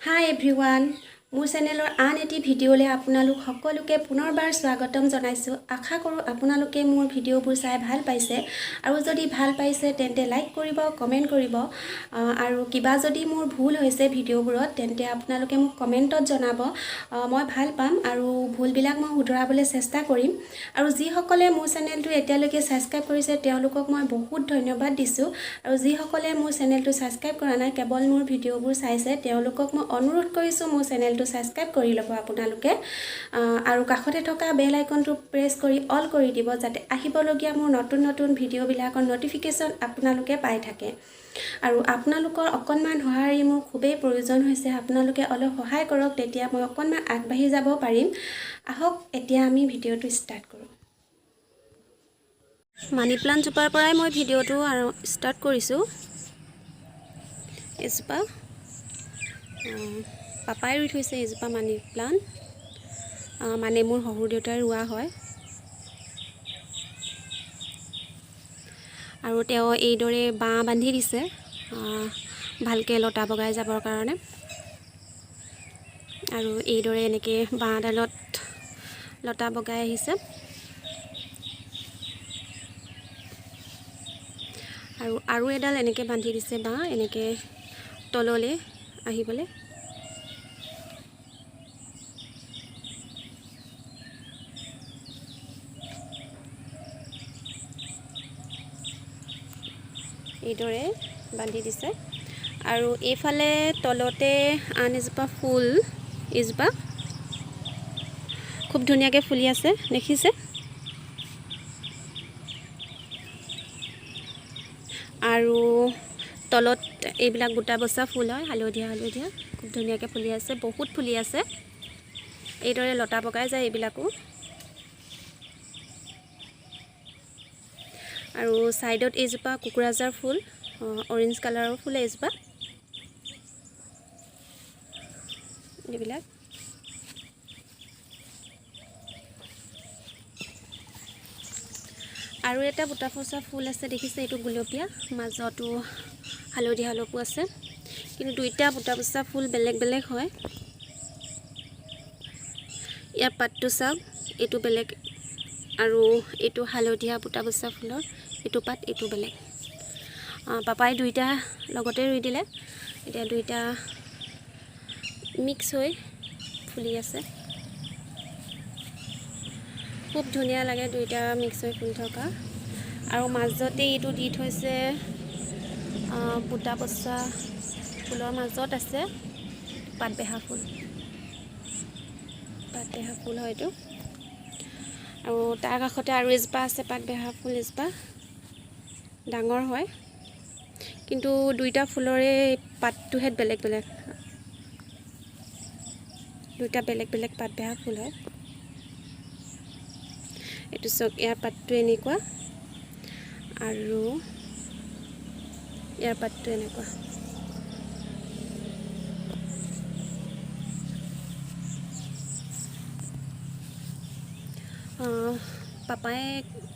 Hi everyone, মোৰ চেনেলৰ আন এটি ভিডিঅ'লৈ আপোনালোক সকলোকে পুনৰবাৰ স্বাগতম জনাইছো। আশা কৰোঁ আপোনালোকে মোৰ ভিডিঅ'বোৰ চাই ভাল পাইছে আৰু যদি ভাল পাইছে তেন্তে লাইক কৰিব, কমেন্ট কৰিব আৰু কিবা যদি মোৰ ভুল হৈছে ভিডিঅ'বোৰত তেন্তে আপোনালোকে মোক কমেন্টত জনাব। মই ভাল পাম আৰু ভুলবিলাক মই শুধৰাবলৈ চেষ্টা কৰিম আৰু যিসকলে মোৰ চেনেলটো এতিয়ালৈকে সাবস্ক্ৰাইব কৰিছে তেওঁলোকক মই বহুত ধন্যবাদ দিছো আৰু যিসকলে মোৰ চেনেলটো সাবস্ক্ৰাইব কৰা নাই কেৱল মোৰ ভিডিঅ'বোৰ চাইছে তেওঁলোকক মই অনুৰোধ কৰিছো মোৰ চেনেলটো সাবস্ক্ৰাইব কৰি ল'ব আপোনালোকে আৰু কাষতে থকা বেল আইকনটো প্ৰেছ কৰি অল কৰি দিব যাতে আহিবলগীয়া মোৰ নতুন নতুন ভিডিঅ'বিলাকৰ নটিফিকেশ্যন আপোনালোকে পাই থাকে আৰু আপোনালোকৰ অকণমান সহায় মোৰ খুবেই প্ৰয়োজন হৈছে আপোনালোকে অলপ সহায় কৰক তেতিয়া মই অকণমান আগবাঢ়ি যাব পাৰিম আহক এতিয়া আমি ভিডিঅ'টো ষ্টাৰ্ট কৰোঁ মানি প্লান্ট জোপাৰ পৰাই মই ভিডিঅ'টো আৰু ষ্টাৰ্ট কৰিছোঁ এজোপা পাপাই ৰুই থৈছে এজোপা মানি প্লান্ট মানে মোৰ শহুৰ দেউতাই ৰুৱা হয় আৰু তেওঁ এইদৰে বাঁহ বান্ধি দিছে ভালকৈ লতা বগাই যাবৰ কাৰণে আৰু এইদৰে এনেকৈ বাঁহডালত লতা বগাই আহিছে আৰু এডাল এনেকৈ বান্ধি দিছে বাঁহ এনেকৈ তললৈ আহিবলৈ এইদৰে বান্ধি দিছে আৰু এইফালে তলতে আন এজোপা ফুল এজোপা খুব ধুনীয়াকৈ ফুলি আছে দেখিছে আৰু তলত এইবিলাক গোটা বসা ফুল হয় হালধীয়া হালধীয়া খুব ধুনীয়াকৈ ফুলি আছে বহুত ফুলি আছে এইদৰে লতা বগাই যায় এইবিলাকো আৰু সাইডত এইজোপা কুকুৰাজাৰ ফুল অৰেঞ্জ কালাৰৰ ফুল এইজোপা এইবিলাক আৰু এটা বুটা ফসা ফুল আছে দেখিছে এইটো গুলপীয়া মাজতো হালধীয়া হালকো আছে কিন্তু দুইটা বুটা ফসা ফুল বেলেগ বেলেগ হয় ইয়াৰ পাতটো চাওক এইটো বেলেগ আৰু এইটো হালধীয়া বুটা ফসা ফুলৰ এইটো পাত এইটো বেলেগ পাপাই দুইটা লগতে ৰুই দিলে এতিয়া দুইটা মিক্স হৈ ফুলি আছে খুব ধুনীয়া লাগে দুইটা মিক্স হৈ ফুলি থকা আৰু মাজতে এইটো দি থৈছে বুটা ফসা ফুলৰ মাজত আছে পাতবেহা ফুল হয়তো আৰু তাৰ কাষতে আৰু এজোপা আছে পাতবেহা ফুল এজোপা ডাঙৰ হয় কিন্তু দুইটা ফুলৰে পাতটোহে বেলেগ বেলেগ দুইটা বেলেগ বেলেগ পাতবেহা ফুল হয় এইটো চক ইয়াৰ পাতটো এনেকুৱা আৰু ইয়াৰ পাতটো এনেকুৱা পাপাই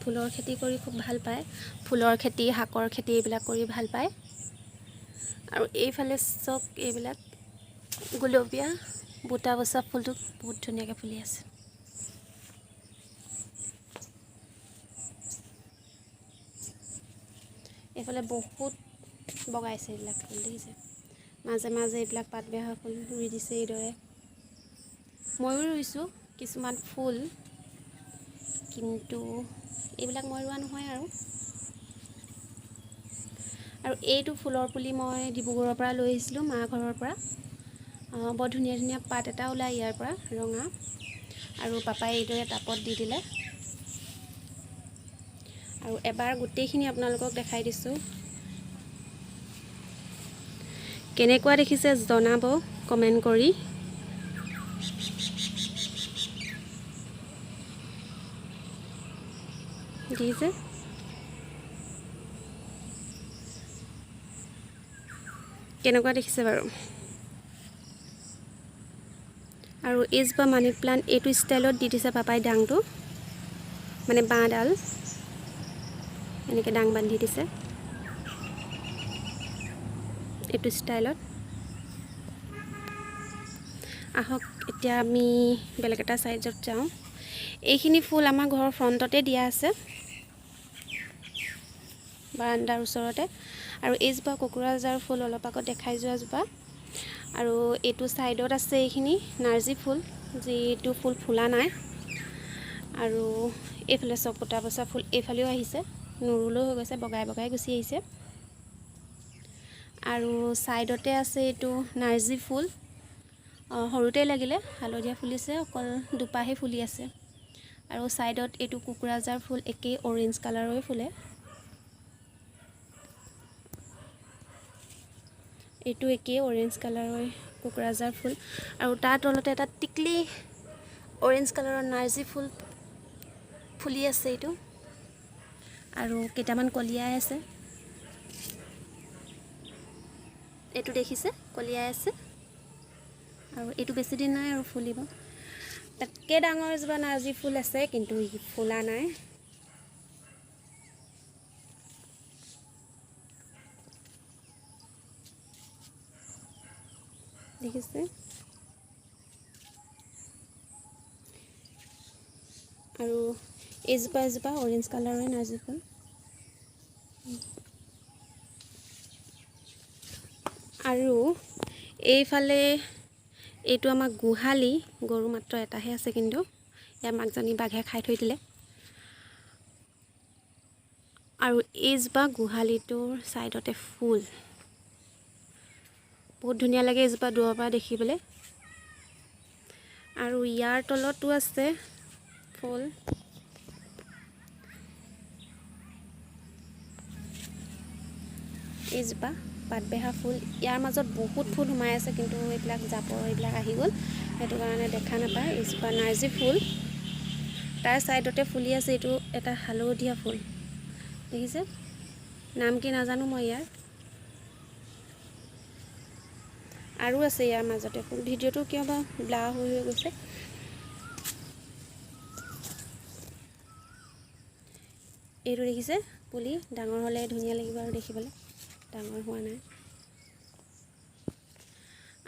ফুলৰ খেতি কৰি খুব ভাল পায় ফুলৰ খেতি শাকৰ খেতি এইবিলাক কৰি ভাল পায় আৰু এইফালে চক এইবিলাক গুলপীয়া বুটা ফসা ফুলটো বহুত ধুনীয়াকৈ ফুলি আছে এইফালে বহুত বগাইছে এইবিলাক ফুল দেখিছে মাজে মাজে এইবিলাক পাতবেহা ফুল ৰুই দিছে এইদৰে ময়ো ৰুইছোঁ কিছুমান ফুল কিন্তু এইবিলাক মই ৰোৱা নহয় আৰু এইটো ফুলৰ পুলি মই ডিব্ৰুগড়ৰ পৰা লৈ আহিছিলোঁ মা ঘৰৰ পৰা বৰ ধুনীয়া ধুনীয়া পাত এটা ওলাই ইয়াৰ পৰা ৰঙা আৰু পাপাই এইদৰে টাপত দি দিলে আৰু এবাৰ গোটেইখিনি আপোনালোকক দেখাই দিছোঁ কেনেকুৱা দেখিছে জনাব কমেন্ট কৰি দিছে কেনেকুৱা দেখিছে বাৰু আৰু এইজোপা মানি প্লান্ট এইটো ষ্টাইলত দি দিছে পাপাই ডাংটো মানে বাঁহডাল এনেকৈ ডাং বান্ধি দিছে এইটো ষ্টাইলত আহক এতিয়া আমি বেলেগ এটা সাইজত যাওঁ এইখিনি ফুল আমাৰ ঘৰৰ ফ্ৰন্টতে দিয়া আছে বাৰান্দাৰ ওচৰতে আৰু এইজোপা কোকৰাঝাৰ ফুল অলপ আগত দেখাই যোৱা জোপা আৰু এইটো সাইডত আছে এইখিনি নাৰ্জী ফুল যিটো ফুল ফুলা নাই আৰু এইফালে চপটা বসা ফুল এইফালেও আহিছে নুৰুলৈ হৈ গৈছে বগাই বগাই গুচি আহিছে আৰু সাইডতে আছে এইটো নাৰ্জী ফুল সৰুতে লাগিলে হালধীয়া ফুলিছে অকল দুপাহে ফুলি আছে আৰু সাইডত এইটো কোকৰাঝাৰ ফুল একেই অৰেঞ্জ কালাৰৰে ফুলে এইটো একেই অৰেঞ্জ কালাৰৰ কোকৰাঝাৰ ফুল আৰু তাৰ তলতে এটা টিকলি অৰেঞ্জ কালাৰৰ নাৰ্জী ফুল ফুলি আছে এইটো আৰু কেইটামান কলিয়াই আছে এইটো দেখিছে কলিয়াই আছে আৰু এইটো বেছি দিন নাই আৰু ফুলিব তাতকৈ ডাঙৰ এজোপা নাৰ্জী ফুল আছে কিন্তু ফুলা নাই দেখিছে আৰু এজোপা অৰেঞ্জ কালাৰৰ নাৰ্জী ফুল আৰু এইফালে এইটো আমাৰ গোহালি গৰু মাত্ৰ এটাহে আছে কিন্তু ইয়াৰ মাকজনী বাঘে খাই থৈ দিলে আৰু এইজোপা গোহালিটোৰ সাইডতে ফুল বহুত ধুনীয়া লাগে এইজোপা দূৰৰ পৰা দেখিবলৈ আৰু ইয়াৰ তলতো আছে ফুল এইজোপা পাতবেহা ফুল ইয়াৰ মাজত বহুত ফুল সোমাই আছে কিন্তু এইবিলাক জাবৰ এইবিলাক আহি গ'ল সেইটো কাৰণে দেখা নাপায় এইজোপা নাৰ্জী ফুল তাৰ সাইডতে ফুলি আছে এইটো এটা হালধীয়া ফুল দেখিছে নাম কি নাজানো মই ইয়াৰ আৰু আছে ইয়াৰ মাজতে ফুল ভিডিঅ'টো কিয় বা ব্লাৰ হৈ গৈছে এইটো দেখিছে পুলি ডাঙৰ হ'লে ধুনীয়া লাগিব আৰু দেখিবলৈ ডাঙৰ হোৱা নাই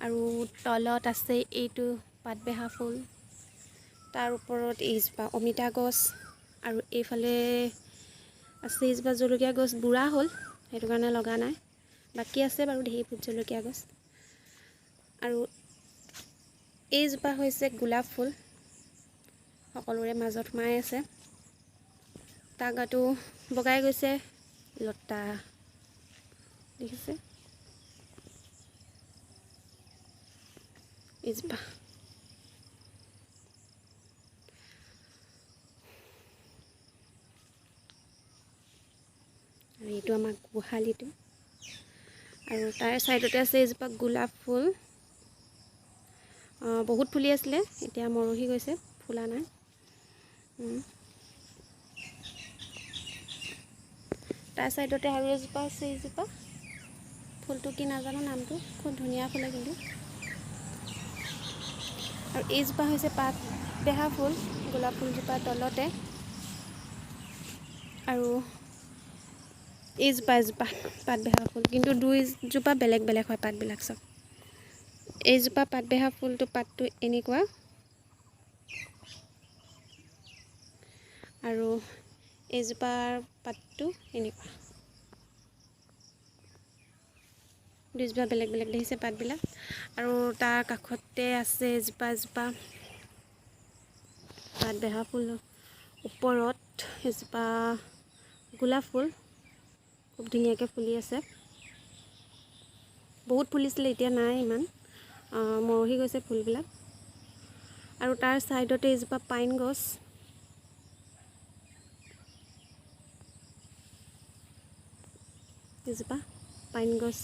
আৰু তলত আছে এইটো পাতবেহা ফুল তাৰ ওপৰত এইজোপা অমিতা গছ আৰু এইফালে আছে এইজোপা জলকীয়া গছ বুঢ়া হ'ল সেইটো কাৰণে লগা নাই বাকী আছে বাৰু ঢেৰ ফুট জলকীয়া গছ আৰু এইজোপা হৈছে গোলাপ ফুল সকলোৰে মাজত সোমাই আছে তাৰ গাটো বগাই গৈছে লতা দেখিছে এইজোপা আৰু এইটো আমাৰ গোহালিটো আৰু তাৰ সাইডতে আছে এইজোপা গোলাপ ফুল বহুত ফুলি আছিলে এতিয়া মৰহি গৈছে ফুলা নাই তাৰ সাইডতে আৰু এজোপা আছে এইজোপা ফুলটো কি নাজানো নামটো খুব ধুনীয়া ফুলে কিন্তু আৰু এইজোপা হৈছে পাতবেহা ফুল গোলাপ ফুলজোপা তলতে আৰু এইজোপা পাতবেহা ফুল কিন্তু দুইজোপা বেলেগ বেলেগ হয় পাতবিলাক চব এইজোপা পাতবেহা ফুলটো পাতটো এনেকুৱা আৰু এইজোপাৰ পাতটো এনেকুৱা দুইজোপা বেলেগ বেলেগ দেখিছে পাতবিলাক আৰু তাৰ কাষতে আছে এজোপা পাতবেহা ফুল ওপৰত এজোপা গোলাপ ফুল খুব ধুনীয়াকৈ ফুলি আছে বহুত ফুলিছিলে এতিয়া নাই ইমান মৰহি গৈছে ফুলবিলাক আৰু তাৰ সাইডতে এজোপা পাইন গছ এজোপা পাইন গছ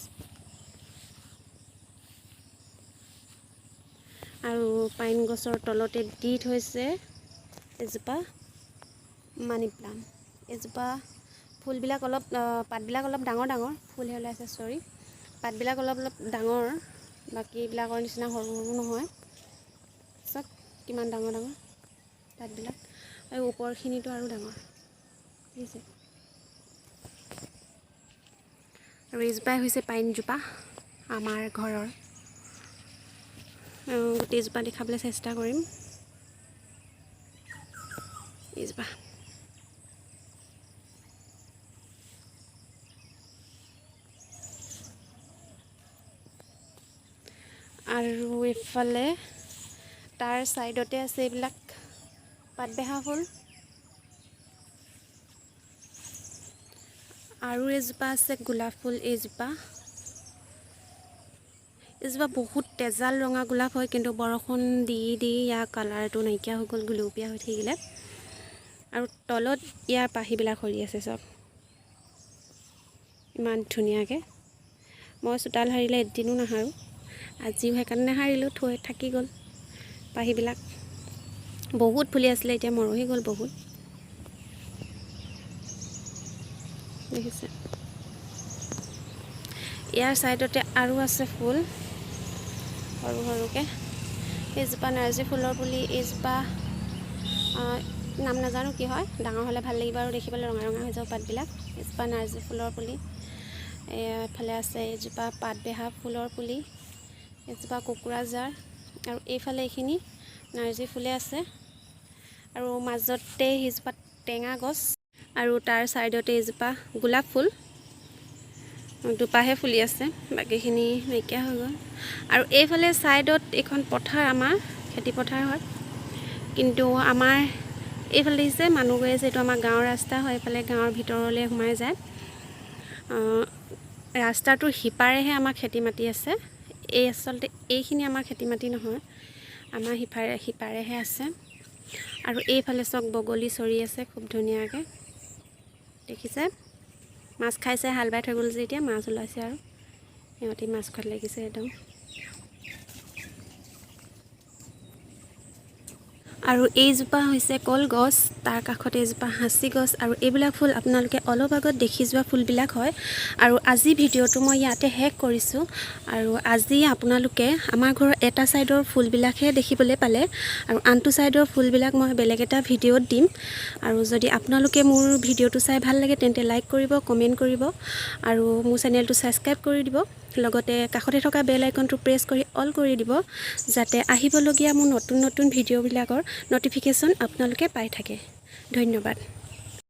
আৰু পাইন গছৰ তলতে দি থৈছে এজোপা মানি প্লাম এজোপা ফুলবিলাক অলপ পাতবিলাক অলপ ডাঙৰ ডাঙৰ ফুলহে ওলাইছে চৰি পাতবিলাক অলপ অলপ ডাঙৰ বাকীবিলাকৰ নিচিনা সৰু সৰু নহয় চাওক কিমান ডাঙৰ ডাঙৰ পাতবিলাক আৰু ওপৰখিনিতো আৰু ডাঙৰ বুজিছে আৰু এইজোপাই হৈছে পাইনজোপা আমাৰ ঘৰৰ গোটেইজোপা দেখাবলৈ চেষ্টা কৰিম এইজোপা আৰু এফালে তাৰ সাইডতে আছে এইবিলাক পাতবেহা ফুল আৰু এজোপা আছে গোলাপ ফুল এইজোপা বহুত তেজাল ৰঙা গোলাপ হয় কিন্তু বৰষুণ দি ইয়াৰ কালাৰটো নাইকিয়া হৈ গ'ল গুলপীয়া হৈ থাকিলে আৰু তলত ইয়াৰ পাহিবিলাক সৰি আছে সব ইমান ধুনীয়াকৈ মই চোতাল হাৰিলে এদিনো নাহাৰো আজিও সেইকাৰণে হাৰিলোঁ থৈ থাকি গ'ল পাহিবিলাক বহুত ফুলি আছিলে এতিয়া মৰহি গ'ল বহুত দেখিছে ইয়াৰ সাইডতে আৰু আছে ফুল সৰু সৰুকৈ এইজোপা নাৰ্জী ফুলৰ পুলি এইজোপা নাম নাজানো কি হয় ডাঙৰ হ'লে ভাল লাগিব আৰু দেখিবলৈ ৰঙা ৰঙা হৈ যাব পাতবিলাক এইজোপা নাৰ্জী ফুলৰ পুলি এফালে আছে এইজোপা পাতবেহা ফুলৰ পুলি এইজোপা কুকুৰাজাৰ আৰু এইফালে এইখিনি নাৰ্জী ফুলে আছে আৰু মাজতে এইজোপা টেঙা গছ আৰু তাৰ সাইডতে এইজোপা গোলাপ ফুল দুপাহে ফুলি আছে বাকিখিনি নাইকিয়া হৈ গ'ল আৰু এইফালে সাইডত এখন পথাৰ আমাৰ খেতি পথাৰ হয় কিন্তু আমাৰ এইফালে দিছে মানুহ গৈ আছে এইটো আমাৰ গাঁৱৰ ৰাস্তা হয় এইফালে গাঁৱৰ ভিতৰলৈ সোমাই যায় ৰাস্তাটোৰ সিপাৰেহে আমাৰ খেতি মাটি আছে এই আচলতে এইখিনি আমাৰ খেতি মাটি নহয় আমাৰ সিপাৰেহে আছে আৰু এইফালে চক বগলী চৰি আছে খুব ধুনীয়াকৈ দেখিছে মাছ খাইছে হাল বাই থৈ গ'ল যে এতিয়া মাছ ওলাইছে আৰু সিহঁতি মাছ খোৱাত লাগিছে একদম আৰু এইজোপা হৈছে কলগছ তাৰ কাষতে এইজোপা হাঁচি গছ আৰু এইবিলাক ফুল আপোনালোকে অলপ আগত দেখি যোৱা ফুলবিলাক হয় আৰু আজি ভিডিঅ'টো মই ইয়াতে শেষ কৰিছোঁ আৰু আজি আপোনালোকে আমাৰ ঘৰৰ এটা সাইডৰ ফুলবিলাকহে দেখিবলৈ পালে আৰু আনটো সাইডৰ ফুলবিলাক মই বেলেগ এটা ভিডিঅ'ত দিম আৰু যদি আপোনালোকে মোৰ ভিডিঅ'টো চাই ভাল লাগে তেন্তে লাইক কৰিব কমেণ্ট কৰিব আৰু মোৰ চেনেলটো ছাবস্ক্ৰাইব কৰি দিব লগতে কাষতে থকা বেল আইকনটো প্ৰেছ কৰি অল কৰি দিব যাতে আহিবলগীয়া মোৰ নতুন নতুন ভিডিঅ'বিলাকৰ নটিফিকেশ্যন আপোনালোকে পাই থাকে ধন্যবাদ